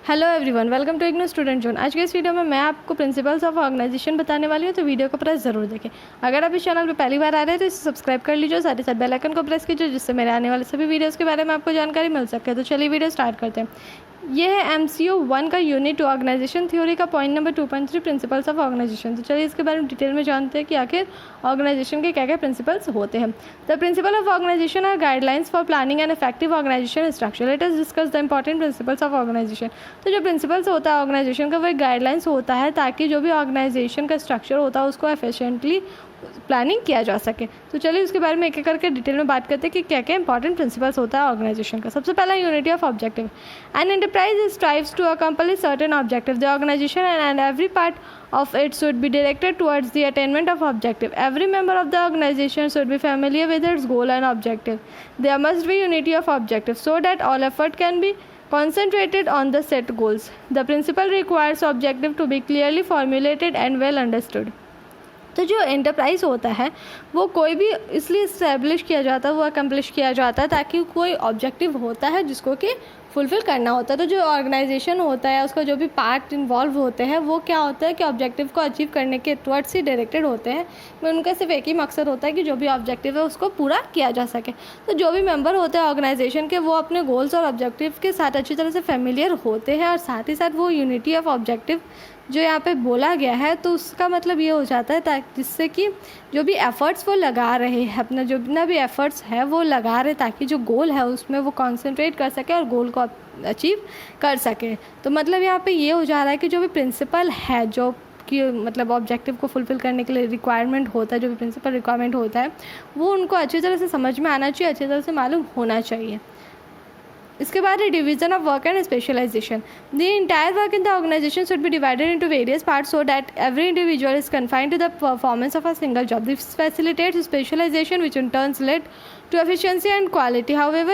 Hello everyone, welcome to IGNOU student zone. आज के इस वीडियो में मैं आपको प्रिंसिपल्स ऑफ ऑर्गेनाइजेशन बताने वाली हूँ, तो वीडियो को प्रेस जरूर देखें। अगर आप इस चैनल पर पहली बार आ रहे हैं तो इसे सब्सक्राइब कर लीजिए, साथ ही साथ बेल आइकन को प्रेस कीजिए, जिससे मेरे आने वाले सभी वीडियोस के बारे में आपको जानकारी मिल सके। तो चलिए वीडियो स्टार्ट करते हैं। ये है MCO 1 का यूनिट 2 ऑर्गेनाइजेशन थ्योरी का point number 2.3 principles of organisation. तो चलिए इसके बारे में डिटेल में जानते हैं कि आखिर ऑर्गेनाइजेशन के क्या क्या प्रिंसिपल्स होते हैं। The principle of organisation are guidelines for planning and effective organisation structure. Let us discuss the important principles of organisation. तो जो प्रिंसिपल्स होता है ऑर्गेनाइजेशन का, वो एक गाइडलाइंस होता है ताकि जो भी ऑर्गेनाइजेशन का स्ट्रक्चर होता है उसको एफिशिएंटली प्लानिंग किया जा सके। तो चलिए उसके बारे में एक एक करके डिटेल में बात करते हैं कि क्या क्या इंपॉर्टेंट प्रिंसिपल्स होता है ऑर्गेनाइजेशन का। सबसे पहला unity of objective. An enterprise strives to accomplish certain objective. The organisation and every part of it should be directed towards the attainment of objective. Every member of the organization should be familiar with its goal and objective. There must be unity of objective so that all effort can be concentrated on the set goals. The principle requires objective to be clearly formulated and well understood. तो जो enterprise होता है वो कोई भी इसलिए establish किया जाता है, वो अकम्प्लिश किया जाता है ताकि कोई ऑब्जेक्टिव होता है जिसको कि फुलफ़िल करना होता है। तो जो ऑर्गेनाइजेशन होता है उसका जो भी पार्ट इन्वॉल्व होते हैं वो क्या होता है कि ऑब्जेक्टिव को अचीव करने के टुवर्ड्स ही डायरेक्टेड होते हैं। उनका सिर्फ एक ही मकसद होता है कि जो भी ऑब्जेक्टिव है उसको पूरा किया जा सके। तो जो भी मेंबर होते हैं ऑर्गेनाइजेशन के, वो अपने गोल्स और ऑब्जेक्टिव के साथ अच्छी तरह से फेमिलियर होते हैं, और साथ ही साथ वो यूनिटी ऑफ ऑब्जेक्टिव जो यहाँ पे बोला गया है तो उसका मतलब ये हो जाता है ताकि जिससे कि जो भी एफ़र्ट्स वो लगा रहे हैं, अपना जो जितना भी एफ़र्ट्स है वो लगा रहे ताकि जो गोल है उसमें वो कंसंट्रेट कर सके और गोल को अचीव कर सके। तो मतलब यहाँ पे ये हो जा रहा है कि जो भी प्रिंसिपल है जो कि मतलब ऑब्जेक्टिव को फुलफ़िल करने के लिए रिक्वायरमेंट होता है, जो भी प्रिंसिपल रिक्वायरमेंट होता है वो उनको अच्छी तरह से समझ में आना चाहिए, अच्छी तरह से मालूम होना चाहिए। इसके बाद है division of work and specialisation. The entire work in the organisation should be divided into various parts so that every individual is confined to the performance of a single job. This facilitates specialisation which in turns lead to efficiency and quality. However,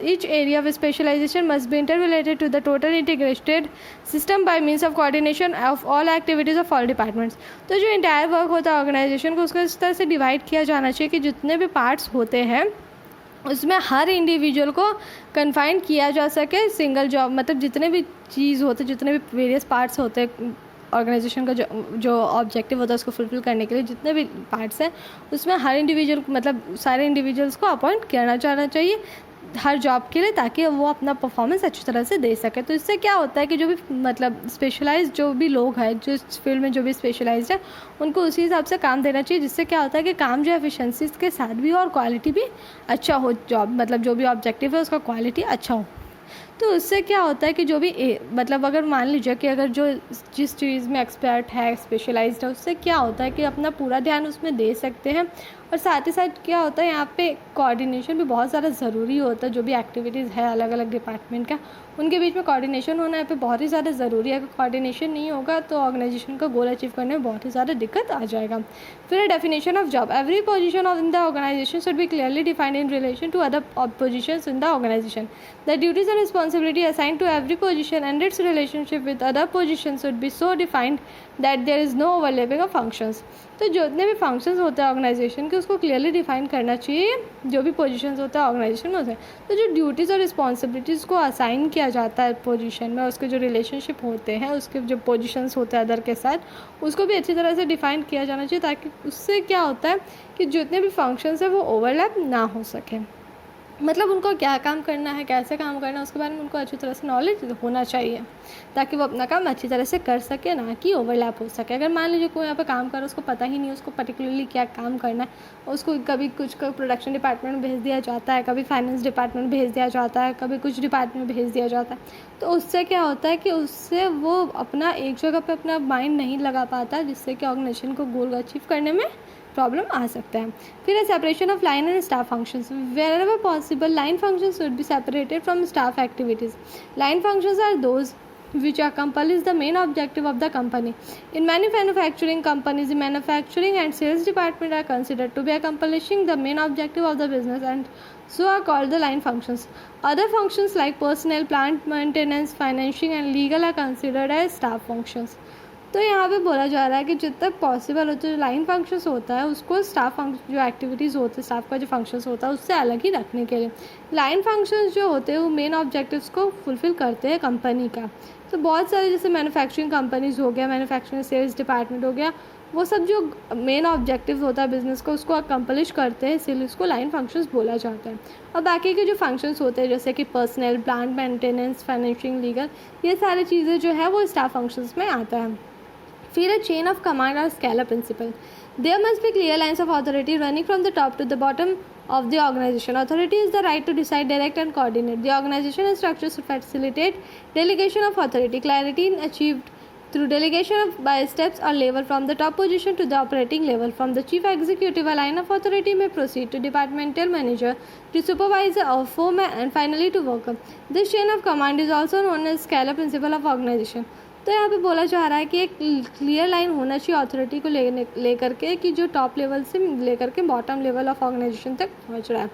each area of specialization must be interrelated to the total integrated system by means of coordination of all activities of all departments. तो जो entire work होता है organisation को उसको इस तरह से divide किया जाना चाहिए कि जितने भी पार्ट्स होते हैं उसमें हर इंडिविजुअल को कन्फाइन किया जा सके सिंगल जॉब, मतलब जितने भी चीज़ होते, जितने भी वेरियस पार्ट्स होते हैं ऑर्गेनाइजेशन का जो ऑब्जेक्टिव होता है उसको फुलफ़िल करने के लिए जितने भी पार्ट्स हैं उसमें हर इंडिविजुअल मतलब सारे इंडिविजुअल्स को अपॉइंट करना जाना चाहिए हर जॉब के लिए, ताकि वो अपना परफॉर्मेंस अच्छी तरह से दे सके। तो इससे क्या होता है कि जो भी मतलब स्पेशलाइज जो भी लोग हैं जो इस फील्ड में जो भी स्पेशलाइज्ड है उनको उसी हिसाब से काम देना चाहिए, जिससे क्या होता है कि काम जो एफिशिएंसी के साथ भी हो और क्वालिटी भी अच्छा हो, जॉब मतलब जो भी ऑब्जेक्टिव है उसका क्वालिटी अच्छा हो। तो उससे क्या होता है कि जो भी मतलब अगर मान लीजिए कि अगर जो जिस चीज़ में एक्सपर्ट है, स्पेशलाइज्ड है, उससे क्या होता है कि अपना पूरा ध्यान उसमें दे सकते हैं। और साथ ही साथ क्या होता है यहाँ पे कोऑर्डिनेशन भी बहुत ज़्यादा ज़रूरी होता है। जो भी एक्टिविटीज़ है अलग अलग डिपार्टमेंट का उनके बीच में कोऑर्डिनेशन होना यहाँ पे बहुत ही ज़्यादा ज़रूरी है। अगर कोऑर्डिनेशन नहीं होगा तो ऑर्गेनाइजेशन का गोल अचीव करने में बहुत ही ज़्यादा दिक्कत आ जाएगा। फिर definition of job. Every position of in the organisation should be clearly defined in relation to other positions in the organisation. The duties and responsibility assigned to every position and its relationship with other position should be so defined that there is no overlapping of functions. तो जितने भी functions होते हैं organisation के उसको clearly define करना चाहिए जो भी पोजीशंस होता है ऑर्गेनाइजेशन में होता है। तो जो ड्यूटीज़ और रिस्पॉन्सिबिलिटीज़ को असाइन किया जाता है पोजीशन में, उसके जो रिलेशनशिप होते हैं, उसके जो पोजीशंस होते हैं अदर के साथ, उसको भी अच्छी तरह से डिफाइन किया जाना चाहिए ताकि उससे क्या होता है कि जितने भी फंक्शंस हैं वो ओवरलैप ना हो सके। मतलब उनको क्या काम करना है, कैसे काम करना है, उसके बारे में उनको अच्छी तरह से नॉलेज होना चाहिए ताकि वो अपना काम अच्छी तरह से कर सके, ना कि ओवरलैप हो सके। अगर मान लीजिए कोई यहाँ पे काम कर रहा है उसको पता ही नहीं है उसको पर्टिकुलरली क्या काम करना है, उसको कभी कुछ का प्रोडक्शन डिपार्टमेंट भेज दिया जाता है, कभी फाइनेंस डिपार्टमेंट भेज दिया जाता है, कभी कुछ डिपार्टमेंट भेज दिया जाता है, तो उससे क्या होता है कि उससे वो अपना एक जगह पर अपना माइंड नहीं लगा पाता, जिससे कि ऑर्गेनाइजेशन को गोल अचीव करने में प्रॉब्लम आ सकता है। फिर है separation of line and staff functions. Wherever possible line functions should be separated from staff activities. Line functions are those which accomplish the main objective of the company. In many manufacturing companies, the manufacturing and sales department are considered to be accomplishing the main objective of the business and so are called the line functions. Other functions like personnel, plant maintenance, financing and legal are considered as staff functions. तो यहाँ पे बोला जा रहा है कि जितना possible हो तो लाइन फंक्शंस होता है उसको स्टाफ फंक्शन जो एक्टिविटीज़ होते हैं स्टाफ का जो फंक्शंस होता है उससे अलग ही रखने के लिए लाइन फंक्शंस जो होते हैं वो मेन ऑब्जेक्टिव्स को फुलफ़िल करते हैं कंपनी का। तो बहुत सारे जैसे मैन्युफैक्चरिंग कंपनीज़ हो गया, मैन्युफैक्चरिंग सेल्स डिपार्टमेंट हो गया, वो सब जो मेन ऑब्जेक्टिव होता है बिज़नेस का उसको अकम्पलिश करते हैं, इसीलिए उसको लाइन फंक्शंस बोला जाता है। और बाकी के जो फंक्शंस होते हैं जैसे कि personal, plant maintenance, financing, legal, ये सारी चीज़ें जो है वो स्टाफ फंक्शंस में आता है। फिर है चेन ऑफ कमांड और scalar principle. There must be clear lines of authority running from the top to the bottom of the organization. Authority is the right to decide, direct and coordinate. The organization and structures to facilitate delegation of authority. Clarity achieved through delegation by steps or level from the top position to the operating level. From the chief executive, a line of authority may proceed to departmental manager, to supervisor or foreman, and finally to worker. This chain of command is also known as scalar principle of organization. तो यहाँ पे बोला जा रहा है कि एक clear line होना चाहिए अथॉरिटी को लेकर के कि जो टॉप लेवल से लेकर के बॉटम लेवल ऑफ ऑर्गेनाइजेशन तक पहुँच रहा है।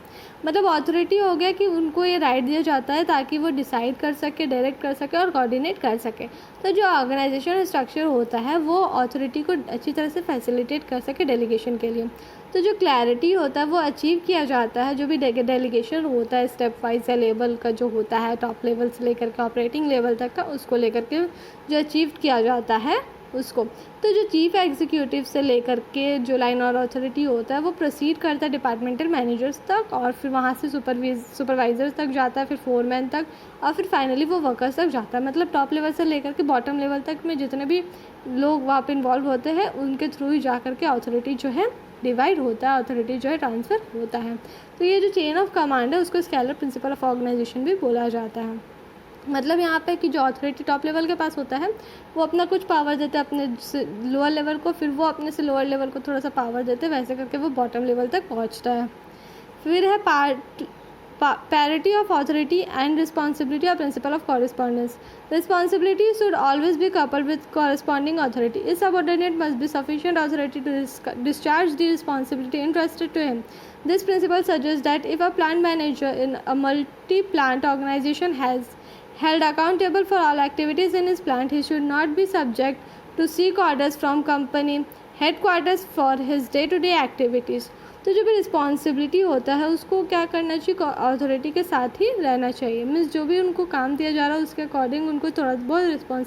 मतलब अथॉरिटी हो गया कि उनको ये राइट दिया जाता है ताकि वो डिसाइड कर सके, डायरेक्ट कर सके और कोऑर्डिनेट कर सके। तो जो ऑर्गेनाइजेशन स्ट्रक्चर होता है वो अथॉरिटी को अच्छी तरह से फैसिलिटेट कर सके डेलीगेशन के लिए। तो जो क्लैरिटी होता है वो अचीव किया जाता है, जो भी डेलीगेशन होता है स्टेप वाइज या लेवल का जो होता है टॉप लेवल से लेकर के ऑपरेटिंग लेवल तक का, उसको लेकर के जो अचीव किया जाता है उसको। तो जो चीफ एग्जीक्यूटिव से लेकर के जो लाइन और अथॉरिटी होता है वो प्रोसीड करता है डिपार्टमेंटल मैनेजर्स तक और फिर वहाँ से सुपरवाइजर्स तक जाता है, फिर फोरमैन तक और फिर फाइनली वो वर्कर्स तक जाता है। मतलब टॉप लेवल से लेकर के बॉटम लेवल तक में जितने भी लोग वहाँ पे इन्वॉल्व होते हैं उनके थ्रू ही जा कर के अथॉरिटी जो है डिवाइड होता है, अथॉरिटी जो है ट्रांसफ़र होता है। तो ये जो चेन ऑफ कमांड है उसको स्केलर प्रिंसिपल ऑफ ऑर्गेनाइजेशन भी बोला जाता है। मतलब यहाँ पे कि जो अथॉरिटी टॉप लेवल के पास होता है वो अपना कुछ पावर देते हैं अपने से लोअर लेवल को, फिर वो अपने से लोअर लेवल को थोड़ा सा पावर देते हैं, वैसे करके वो बॉटम लेवल तक पहुँचता है। फिर है parity of authority and responsibility or principle of correspondence. Responsibility should always be coupled with corresponding authority. A subordinate must be sufficient authority to discharge the responsibility entrusted to him. This principle suggests that if a plant manager in a multi-plant organization has held accountable for all activities in his plant, he should not be subject to seek orders from company headquarters for his day-to-day activities. तो जो भी responsibility होता है उसको क्या करना चाहिए, authority के साथ ही रहना चाहिए। मीन्स जो भी उनको काम दिया जा रहा है उसके अकॉर्डिंग उनको थोड़ा बहुत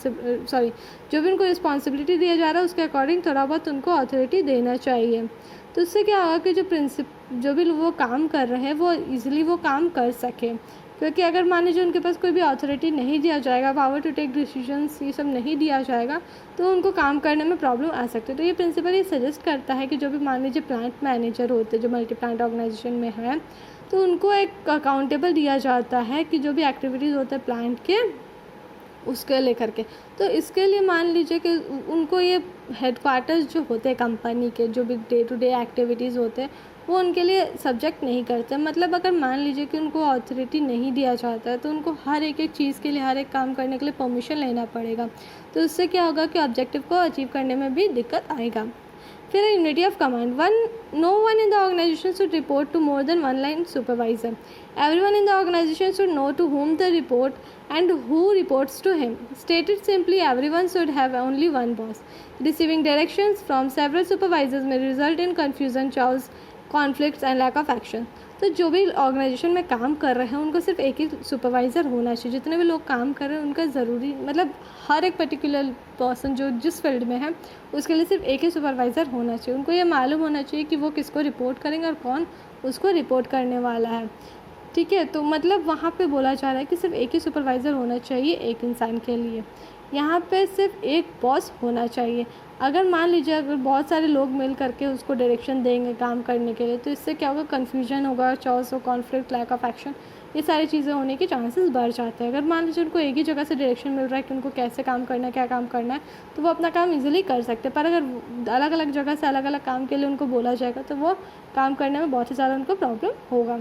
जो भी उनको रिस्पॉन्सिबिलिटी दिया जा रहा है उसके अकॉर्डिंग थोड़ा बहुत उनको अथॉरिटी देना चाहिए। तो उससे क्या होगा कि जो भी वो काम कर रहे हैं वो ईजिली वो काम कर सके। क्योंकि अगर मान लीजिए उनके पास कोई भी अथॉरिटी नहीं दिया जाएगा, पावर टू टेक डिसीजंस ये सब नहीं दिया जाएगा तो उनको काम करने में प्रॉब्लम आ सकती है। तो ये प्रिंसिपल ये सजेस्ट करता है कि जो भी मान लीजिए प्लांट मैनेजर होते हैं जो मल्टी प्लांट ऑर्गेनाइजेशन में है तो उनको एक अकाउंटेबल दिया जाता है कि जो भी एक्टिविटीज़ होते हैं प्लांट के उसके लेकर के। तो इसके लिए मान लीजिए कि उनको ये हेडक्वार्टर्स जो होते हैं कंपनी के जो भी डे टू डे एक्टिविटीज़ होते हैं वो उनके लिए सब्जेक्ट नहीं करते। मतलब अगर मान लीजिए कि उनको अथॉरिटी नहीं दिया जाता है तो उनको हर एक चीज़ के लिए, हर एक काम करने के लिए परमिशन लेना पड़ेगा। तो उससे क्या होगा कि ऑब्जेक्टिव को अचीव करने में भी दिक्कत आएगा। फिर unity of command. No one in the organization should report to more than one line supervisor. Everyone in the organization should know to whom they report and who reports to him. Stated simply, everyone should have only one boss. Receiving directions from several supervisors may result in confusion, chaos, conflicts and lack of action. तो जो भी organisation में काम कर रहे हैं उनको सिर्फ एक ही सुपरवाइज़र होना चाहिए। जितने भी लोग काम कर रहे हैं उनका ज़रूरी मतलब हर एक पर्टिकुलर पर्सन जो जिस फील्ड में है उसके लिए सिर्फ एक ही सुपरवाइज़र होना चाहिए। उनको ये मालूम होना चाहिए कि वो किसको रिपोर्ट करेंगे और कौन उसको रिपोर्ट करने वाला है। ठीक है, तो मतलब वहाँ पे बोला जा रहा है कि सिर्फ एक ही सुपरवाइज़र होना चाहिए एक इंसान के लिए। यहाँ पे सिर्फ एक बॉस होना चाहिए। अगर मान लीजिए अगर बहुत सारे लोग मिल करके उसको डायरेक्शन देंगे काम करने के लिए तो इससे क्या होगा, कन्फ्यूजन होगा, चॉइस हो, कॉन्फ्लिक्ट, लैक ऑफ एक्शन, ये सारी चीज़ें होने के चांसेस बढ़ जाते हैं। अगर मान लीजिए उनको एक ही जगह से डायरेक्शन मिल रहा है कि उनको कैसे काम करना है, क्या काम करना है, तो वो अपना काम इजीली कर सकते हैं। पर अगर अलग अलग जगह से अलग अलग काम के लिए उनको बोला जाएगा तो वो काम करने में बहुत ही ज़्यादा उनको प्रॉब्लम होगा।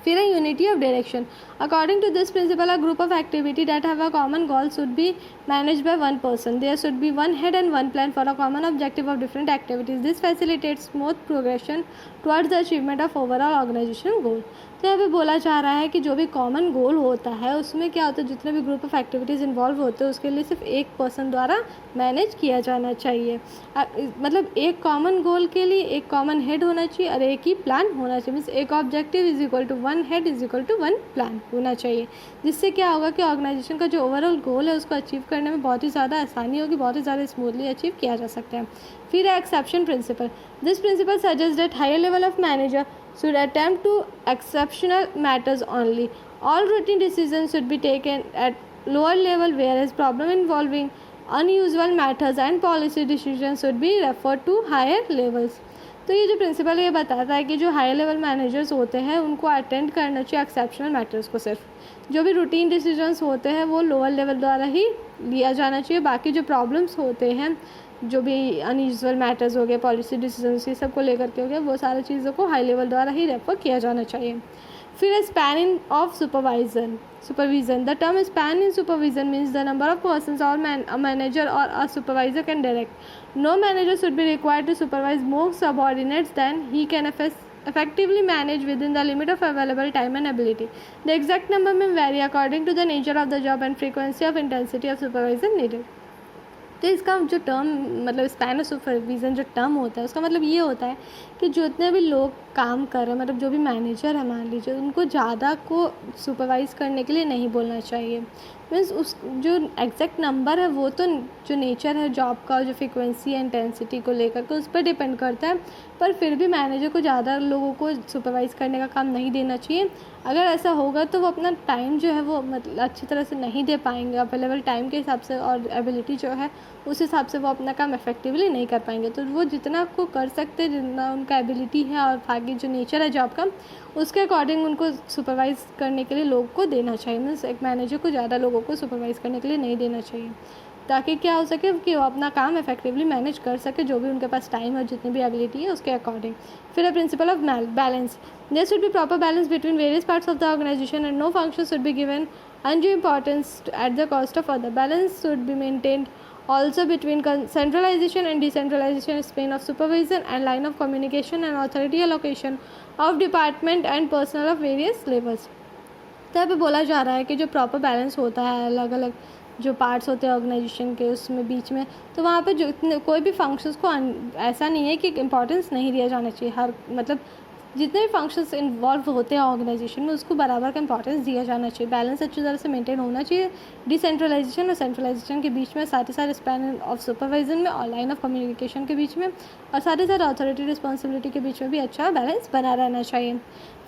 फिर है unity of direction. According to this principle, a group of activity that have a common goal should be managed by one person. There should be one head and one plan for a common objective of different activities. This facilitates smooth progression towards the achievement of overall organisation goal. तो यहाँ पे बोला जा रहा है कि जो भी कॉमन गोल होता है उसमें क्या होता है, जितने भी ग्रुप ऑफ एक्टिविटीज़ इन्वॉल्व होते हैं उसके लिए सिर्फ एक पर्सन द्वारा मैनेज किया जाना चाहिए। मतलब एक कॉमन गोल के लिए एक कॉमन हेड होना चाहिए और एक ही प्लान होना चाहिए। मीन्स एक objective is equal to one head is equal to one plan होना चाहिए, जिससे क्या होगा कि ऑर्गेनाइजेशन का जो ओवरऑल गोल है उसको अचीव करने में बहुत ही ज़्यादा आसानी होगी, बहुत ही ज़्यादा स्मूथली अचीव किया जा सकता है। फिर है exception principle. This principle suggest that higher level of manager should attempt to exceptional matters only. All routine decisions should be taken at lower level, whereas problem involving unusual matters and policy decisions should be referred to higher levels. तो ये जो principal ये बताता है कि जो higher level managers होते हैं उनको अटेंड करना चाहिए एक्सेप्शनल मैटर्स को, सिर्फ जो भी रूटीन डिसीजंस होते हैं वो लोअर लेवल द्वारा ही लिया जाना चाहिए। बाकी जो प्रॉब्लम्स होते हैं, जो भी अनयूजुअल मैटर्स हो गए, पॉलिसी डिसीजंस, ये सब को लेकर के हो गया, वो सारी चीज़ों को हाई लेवल द्वारा ही रेफर किया जाना चाहिए। फिर span of supervision. The term span in supervision means the number of persons और a manager or a supervisor can direct. No manager should be required to supervise more subordinates than he can effectively manage within the limit of available time and ability. The exact number may vary according to the nature of the job and frequency of intensity of supervision needed. तो इसका जो term मतलब span of supervision जो term होता है उसका मतलब ये होता है कि जितने भी लोग काम कर रहे हैं, मतलब जो भी मैनेजर है मान लीजिए, उनको ज़्यादा को सुपरवाइज़ करने के लिए नहीं बोलना चाहिए। मीन्स उस जो एग्जैक्ट नंबर है वो तो जो नेचर है जॉब का, जो फ्रीक्वेंसी है इंटेंसिटी को लेकर के उस पर डिपेंड करता है, पर फिर भी मैनेजर को ज़्यादा लोगों को सुपरवाइज़ करने का काम नहीं देना चाहिए। अगर ऐसा होगा तो वो अपना टाइम जो है वो मतलब अच्छी तरह से नहीं दे पाएंगे, अवेलेबल टाइम के हिसाब से और एबिलिटी जो है उस हिसाब से वो अपना काम इफेक्टिवली नहीं कर पाएंगे। तो वो जितना को कर सकते हैं, जितना उनका एबिलिटी है और बाकी जो नेचर है जॉब का उसके अकॉर्डिंग उनको सुपरवाइज़ करने के लिए लोगों को देना चाहिए। मीन्स एक मैनेजर को ज़्यादा लोगों को सुपरवाइज़ करने के लिए नहीं देना चाहिए, ताकि क्या हो सके कि वो अपना काम इफेक्टिवली मैनेज कर सके, जो भी उनके पास टाइम है, जितनी भी एबिलिटी है उसके अकॉर्डिंग। फिर है principle of balance. There should be proper balance between various parts of the organisation and no function should be given undue importance at the cost of other. Balance should be maintained also between centralization and decentralization, span of supervision and line of communication and authority allocation of department and personnel of various levels. तो यहाँ पे बोला जा रहा है कि जो proper balance होता है अलग अलग जो पार्ट्स होते हैं ऑर्गेनाइजेशन के उसमें बीच में, तो वहाँ पे जो कोई भी फंक्शंस को ऐसा नहीं है कि इंपॉर्टेंस नहीं दिया जाना चाहिए। हर मतलब जितने भी फंक्शंस इन्वॉल्व होते हैं ऑर्गेनाइजेशन में उसको बराबर का इंपॉर्टेंस दिया जाना चाहिए। बैलेंस अच्छी तरह से मेंटेन होना चाहिए डिसेंट्रलाइजेशन और सेंट्रलाइजेशन के बीच में, साथ ही साथ स्पैन ऑफ सुपरविजन में और लाइन ऑफ कम्युनिकेशन के बीच में, और साथ ही साथ अथॉरिटी रिस्पॉन्सिबिलिटी के बीच में भी अच्छा बैलेंस बना रहना चाहिए।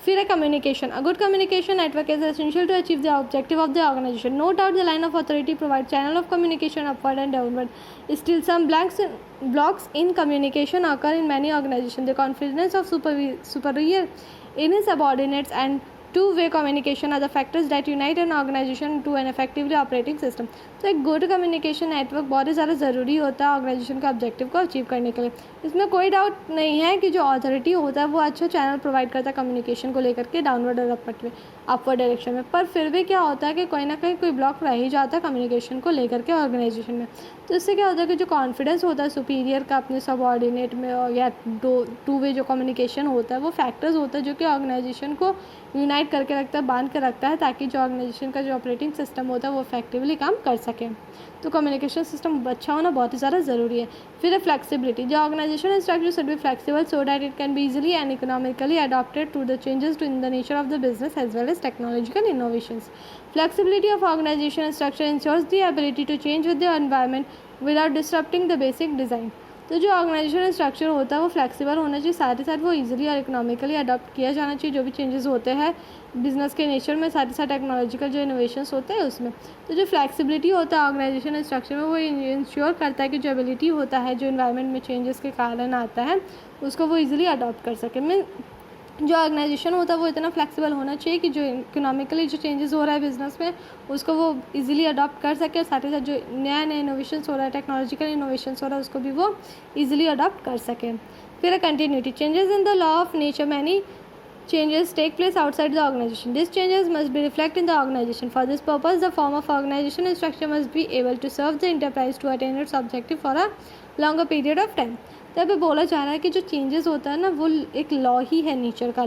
फिर है communication. A good communication network is essential to achieve the objective of the organisation. No doubt the line of authority provide channel of communication upward and downward. Still some blocks in communication occur in many organizations. The confidence of superior in his subordinates and two-way communication are the factors that unite an organization to an effectively operating system. तो एक good communication network बहुत ही ज़्यादा ज़रूरी होता है organisation के objective को achieve करने के लिए। इसमें कोई डाउट नहीं है कि जो अथॉरिटी होता है वो अच्छा चैनल प्रोवाइड करता है कम्युनिकेशन को लेकर के डाउनवर्ड और अपवर्ड डायरेक्शन में, पर फिर भी क्या होता है कि कोई ना कहीं कोई ब्लॉक रह ही जाता है कम्युनिकेशन को लेकर के ऑर्गेनाइजेशन में। तो इससे क्या होता है कि जो कॉन्फिडेंस होता है सुपीरियर का अपने सबऑर्डिनेट में और या टू वे जो कम्युनिकेशन होता है वो फैक्टर्स होता है जो कि ऑर्गेनाइजेशन को यूनाइट करके रखता है, बांध के रखता है, ताकि जो ऑर्गेनाइजेशन का जो ऑपरेटिंग सिस्टम होता है वो इफेक्टिवली काम कर सके। तो कम्युनिकेशन सिस्टम अच्छा होना बहुत ही ज़्यादा ज़रूरी है। फिर है flexibility. The organisation structure should be flexible so that it can be easily and economically adopted to the changes to in the nature of the business as well as technological innovations. Flexibility of organisation structure ensures the ability to change with the environment without disturbing the basic design. तो जो organisation structure होता है वो flexible होना चाहिए, साथ ही साथ वो इजीली और इकोनॉमिकली अडॉप्ट किया जाना चाहिए जो भी चेंजेस होते हैं बिजनेस के नेचर में, साथ ही साथ टेक्नोलॉजिकल जो इनोवेशंस होते हैं उसमें। तो जो फ्लेक्सिबिलिटी होता है ऑर्गेनाइजेशन स्ट्रक्चर में वो इंश्योर करता है कि जो एबिलिटी होता है जो इन्वायरमेंट में चेंजेस के कारण आता है उसको वो ईजिली अडॉप्ट कर सके। मीन जो ऑर्गेनाइजेशन होता है वो इतना फ्लेक्सिबल होना चाहिए कि जो इकोनॉमिकली जो चेंजेस हो रहा है बिजनेस में उसको वो इजीली अडॉप्ट कर सके, और साथ ही साथ जो नया नया इनोवेशंस हो रहा है, टेक्नोलॉजिकल इनोवेशंस हो रहा है उसको भी वो इजीली अडॉप्ट कर सके। फिर है continuity. Changes in the law of nature many changes take place outside the organization. These changes must be reflected in the organization. For this purpose, the form of organization and structure must be able to serve the enterprise to attain its objective for a longer period of time. तो यहाँ पे बोला जा रहा है कि जो changes होता है ना वो एक लॉ ही है नेचर का।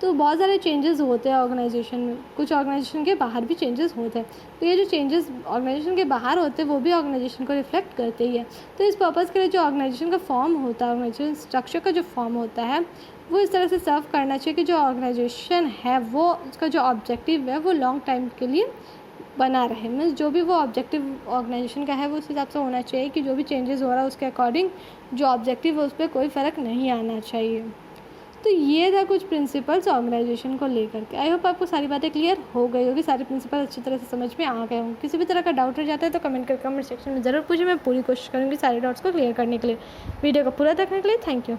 तो बहुत सारे चेंजेस होते हैं ऑर्गेनाइजेशन में, कुछ ऑर्गेनाइजेशन के बाहर भी चेंजेस होते हैं। तो ये जो चेंजेस ऑर्गेनाइजेशन के बाहर होते हैं वो भी ऑर्गेनाइजेशन को रिफ्लेक्ट करते ही है। तो इस पर्पज़ के लिए जो ऑर्गेनाइजेशन का फॉर्म होता है, ऑर्गेनाइजेशन स्ट्रक्चर का जो फॉर्म होता है वो इस तरह से सर्व करना चाहिए कि जो ऑर्गेनाइजेशन है वो उसका जो ऑब्जेक्टिव है वो लॉन्ग टाइम के लिए बना रहे। मीन्स जो भी वो ऑब्जेक्टिव ऑर्गेनाइजेशन का है वो उस हिसाब से होना चाहिए कि जो भी चेंजेस हो रहा है उसके अकॉर्डिंग जो ऑब्जेक्टिव है उस पर कोई फ़र्क नहीं आना चाहिए। तो ये था कुछ प्रिंसिपल्स ऑर्गेनाइजेशन को लेकर के। आई होप आपको सारी बातें क्लियर हो गई होगी, सारे प्रिंसिपल अच्छी तरह से समझ में आ गए होंगे। किसी भी तरह का डाउट रह जाता है तो कमेंट सेक्शन में ज़रूर पूछिए, मैं पूरी कोशिश करूँगी सारे डाउट्स को क्लियर करने के लिए। वीडियो को पूरा देखने के लिए थैंक यू।